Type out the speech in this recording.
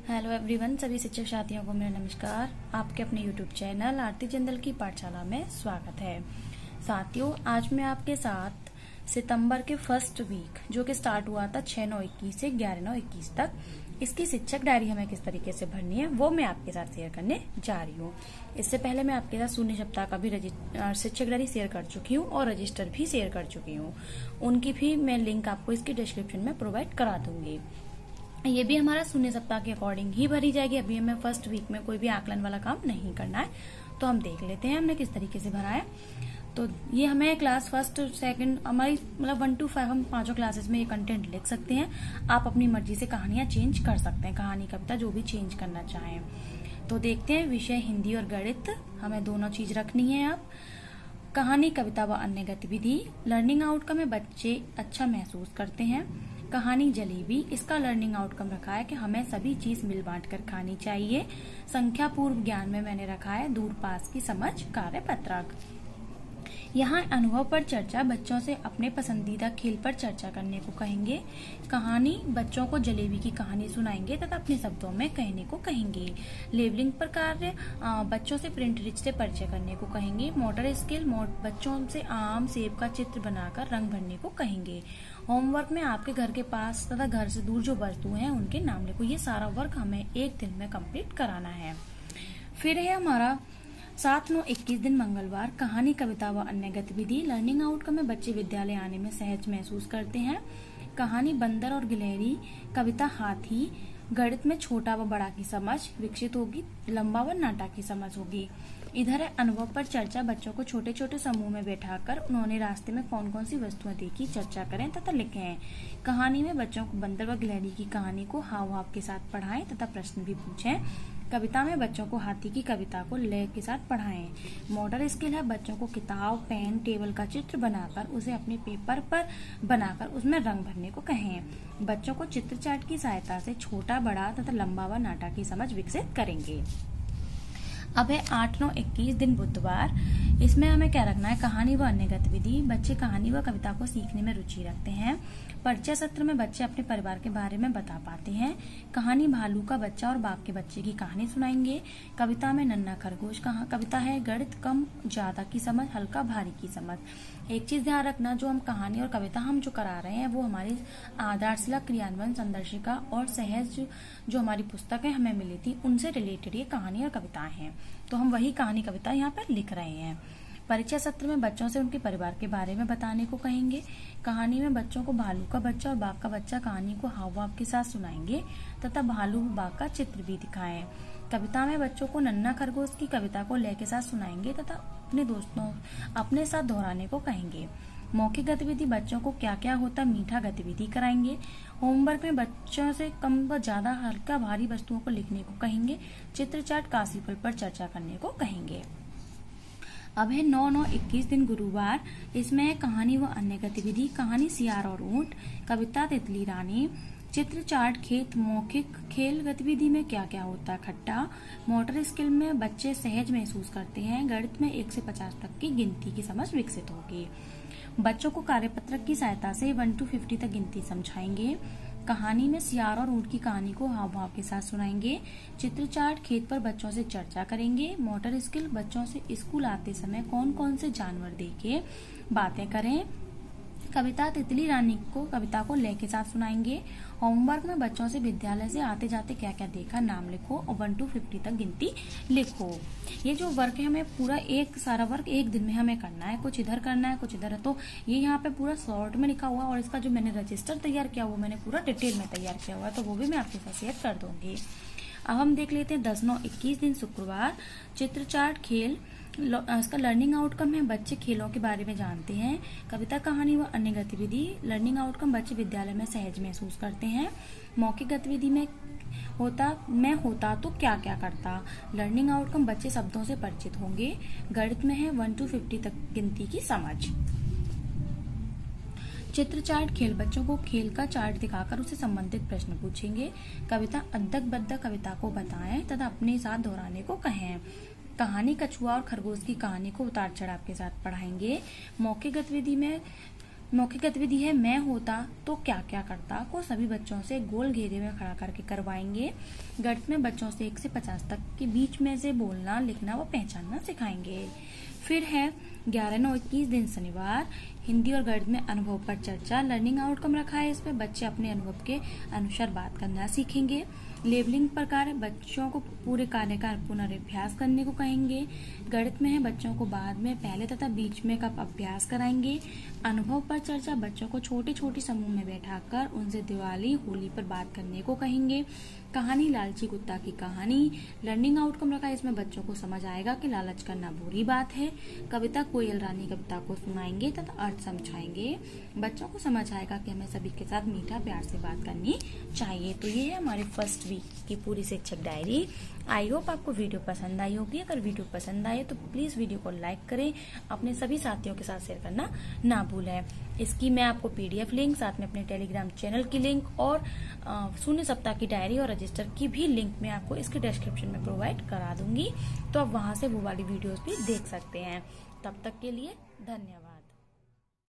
Hello everyone, सभी शिक्षक साथियों को मेरा नमस्कार। आपके अपने यूट्यूब चैनल आरती जिंदल की पाठशाला में स्वागत है। साथियों, आज मैं आपके साथ सितंबर के फर्स्ट वीक जो कि स्टार्ट हुआ था 6/9/21 से 11/9/21 तक, इसकी शिक्षक डायरी हमें किस तरीके से भरनी है वो मैं आपके साथ शेयर करने जा रही हूँ। इससे पहले मैं आपके साथ शून्य सप्ताह का भी शिक्षक डायरी शेयर कर चुकी हूँ और रजिस्टर भी शेयर कर चुकी हूँ। उनकी भी मैं लिंक आपको इसकी डिस्क्रिप्शन में प्रोवाइड करा दूंगी। ये भी हमारा शून्य सप्ताह के अकॉर्डिंग ही भरी जाएगी। अभी हमें फर्स्ट वीक में कोई भी आकलन वाला काम नहीं करना है, तो हम देख लेते हैं हमने किस तरीके से भरा है। तो ये हमें क्लास फर्स्ट सेकंड हमारी मतलब 1 to 5 हम पांचों क्लासेस में ये कंटेंट लिख सकते हैं। आप अपनी मर्जी से कहानियां चेंज कर सकते हैं, कहानी कविता जो भी चेंज करना चाहें। तो देखते हैं, विषय हिंदी और गणित हमें दोनों चीज रखनी है। अब कहानी कविता व अन्य गतिविधि, लर्निंग आउटकम में बच्चे अच्छा महसूस करते हैं। कहानी जलेबी, इसका लर्निंग आउटकम रखा है कि हमें सभी चीज मिल बांट कर खानी चाहिए। संख्या पूर्व ज्ञान में मैंने रखा है दूर पास की समझ कार्य पत्रक। यहाँ अनुभव पर चर्चा, बच्चों से अपने पसंदीदा खेल पर चर्चा करने को कहेंगे। कहानी, बच्चों को जलेबी की कहानी सुनाएंगे तथा अपने शब्दों में कहने को कहेंगे। लेबलिंग पर कार्य, बच्चों से प्रिंट रिच से परिचय करने को कहेंगे। मोटर स्किल, बच्चों से आम सेब का चित्र बनाकर रंग भरने को कहेंगे। होमवर्क में आपके घर के पास तथा घर से दूर जो वस्तुएं हैं उनके नाम लिखो। ये सारा वर्क हमें एक दिन में कंप्लीट कराना है। फिर है हमारा 7/9/21 दिन मंगलवार, कहानी कविता व अन्य गतिविधि। लर्निंग आउटकम में बच्चे विद्यालय आने में सहज महसूस करते हैं। कहानी बंदर और गिलहरी, कविता हाथी। गणित में छोटा व बड़ा की समझ विकसित होगी, लंबा व नाटा की समझ होगी। इधर है अनुभव पर चर्चा, बच्चों को छोटे छोटे समूह में बैठाकर उन्होंने रास्ते में कौन कौन सी वस्तुएं देखी चर्चा करें तथा लिखें। कहानी में बच्चों को बंदर व गिलहरी की कहानी को हाव भाव के साथ पढ़ाएं तथा प्रश्न भी पूछें। कविता में बच्चों को हाथी की कविता को लय के साथ पढ़ाएं। मोटर स्किल है, बच्चों को किताब, पेन, टेबल का चित्र बनाकर उसे अपने पेपर पर बनाकर उसमें रंग भरने को कहें। बच्चों को चित्र चार्ट की सहायता से छोटा, बड़ा तथा लंबा व नाटा की समझ विकसित करेंगे। अब है 8/9/21 दिन बुधवार। इसमें हमें क्या रखना है, कहानी व अन्य गतिविधि। बच्चे कहानी व कविता को सीखने में रुचि रखते हैं। परिचय सत्र में बच्चे अपने परिवार के बारे में बता पाते हैं। कहानी भालू का बच्चा और बाघ के बच्चे की कहानी सुनाएंगे। कविता में नन्हा खरगोश कविता है। गणित कम ज्यादा की समझ, हल्का भारी की समझ। एक चीज ध्यान रखना, जो हम कहानी और कविता हम जो करा रहे हैं वो हमारी आधारशिला क्रियान्वयन संदर्शिका और सहज जो हमारी पुस्तक है हमें मिली थी उनसे रिलेटेड ये कहानी और कविताएं हैं, तो हम वही कहानी कविता यहाँ पर लिख रहे हैं। परिचय सत्र में बच्चों से उनके परिवार के बारे में बताने को कहेंगे। कहानी में बच्चों को भालू का बच्चा और बाघ का बच्चा कहानी को हाव भाव के साथ सुनाएंगे तथा भालू बाघ का चित्र भी दिखाएं। कविता में बच्चों को नन्हा खरगोश की कविता को लय के साथ सुनाएंगे तथा अपने दोस्तों अपने साथ दोहराने को कहेंगे। मौखिक गतिविधि, बच्चों को क्या क्या होता मीठा गतिविधि कराएंगे। होमवर्क में बच्चों से कम व ज्यादा हल्का भारी वस्तुओं को लिखने को कहेंगे। चित्र चार्ट काशीफल पर चर्चा करने को कहेंगे। अब है 9/9/21 दिन गुरुवार। इसमें है कहानी व अन्य गतिविधि। कहानी सियार और ऊंट, कविता तितली रानी। चित्र चार्ट खेत। मौखिक खेल गतिविधि में क्या क्या होता है खट्टा। मोटर स्किल में बच्चे सहज महसूस करते हैं। गणित में 1 से 50 तक की गिनती की समझ विकसित होगी। बच्चों को कार्यपत्रक की सहायता से 1 to 50 तक गिनती समझाएंगे। कहानी में सियार और ऊंट की कहानी को हाव भाव के साथ सुनाएंगे। चित्र चार्ट खेत पर बच्चों से चर्चा करेंगे। मोटर स्किल, बच्चों से स्कूल आते समय कौन कौन से जानवर देखे बातें करें। कविता तितली रानी को कविता को लय के साथ सुनाएंगे। होमवर्क में बच्चों से विद्यालय से आते जाते क्या क्या देखा नाम लिखो और 1 to 50 तक गिनती लिखो। ये जो वर्क है हमें पूरा एक सारा वर्क एक दिन में हमें करना है, कुछ इधर करना है कुछ इधर। तो ये यहाँ पे पूरा शॉर्ट में लिखा हुआ और इसका जो मैंने रजिस्टर तैयार किया वो मैंने पूरा डिटेल में तैयार किया हुआ है, तो वो भी मैं आपके साथ शेयर कर दूंगी। अब हम देख लेते हैं 10/9/21 दिन शुक्रवार। चित्र चार्ट खेल, इसका लर्निंग आउटकम है बच्चे खेलों के बारे में जानते हैं। कविता कहानी व अन्य गतिविधि। लर्निंग आउटकम बच्चे विद्यालय में सहज महसूस करते हैं। मौखिक गतिविधि में होता तो क्या क्या करता। लर्निंग आउटकम बच्चे शब्दों से परिचित होंगे। गणित में है 1 to 50 तक गिनती की समझ। चित्र चार्ट खेल, बच्चों को खेल का चार्ट दिखाकर उसे संबंधित प्रश्न पूछेंगे। कविता अद्दक बद्दक कविता को बताएं तथा अपने साथ दोहराने को कहें। कहानी कछुआ और खरगोश की कहानी को उतार चढ़ाव के साथ पढ़ाएंगे। मौखिक गतिविधि में मौखिक गतिविधि है मैं होता तो क्या क्या करता को सभी बच्चों से गोल घेरे में खड़ा करके करवाएंगे। गणित में बच्चों से 1 से 50 तक के बीच में से बोलना, लिखना व पहचानना सिखाएंगे। फिर है 11, 9, 21 दिन शनिवार, हिंदी और गणित में अनुभव पर चर्चा। लर्निंग आउटकम रखा है इसमें बच्चे अपने अनुभव के अनुसार बात करना सीखेंगे। लेबलिंग प्रकार बच्चों को पूरे कार्य का पुनर्अभ्यास करने को कहेंगे। गणित में है बच्चों को बाद में, पहले तथा बीच में का अभ्यास कराएंगे। अनुभव पर चर्चा बच्चों को छोटे छोटे समूह में बैठाकर उनसे दिवाली होली पर बात करने को कहेंगे। कहानी लालची कुत्ता की कहानी। लर्निंग आउटकम रखा है इसमें बच्चों को समझ आएगा कि लालच करना बुरी बात है। कविता कोयल रानी कविता को सुनाएंगे तथा अर्थ समझाएंगे। बच्चों को समझ आएगा कि हमें सभी के साथ मीठा प्यार से बात करनी चाहिए। तो ये है हमारे फर्स्ट वीक की पूरी शिक्षक डायरी। आई होप आपको वीडियो पसंद आई होगी। अगर वीडियो पसंद आए तो प्लीज वीडियो को लाइक करें, अपने सभी साथियों के साथ शेयर करना ना भूलें। इसकी मैं आपको PDF लिंक, साथ में अपने टेलीग्राम चैनल की लिंक और शून्य सप्ताह की डायरी और रजिस्टर की भी लिंक मैं आपको इसके डिस्क्रिप्शन में प्रोवाइड करा दूंगी, तो आप वहां से वो वाली वीडियोस भी देख सकते हैं। तब तक के लिए धन्यवाद।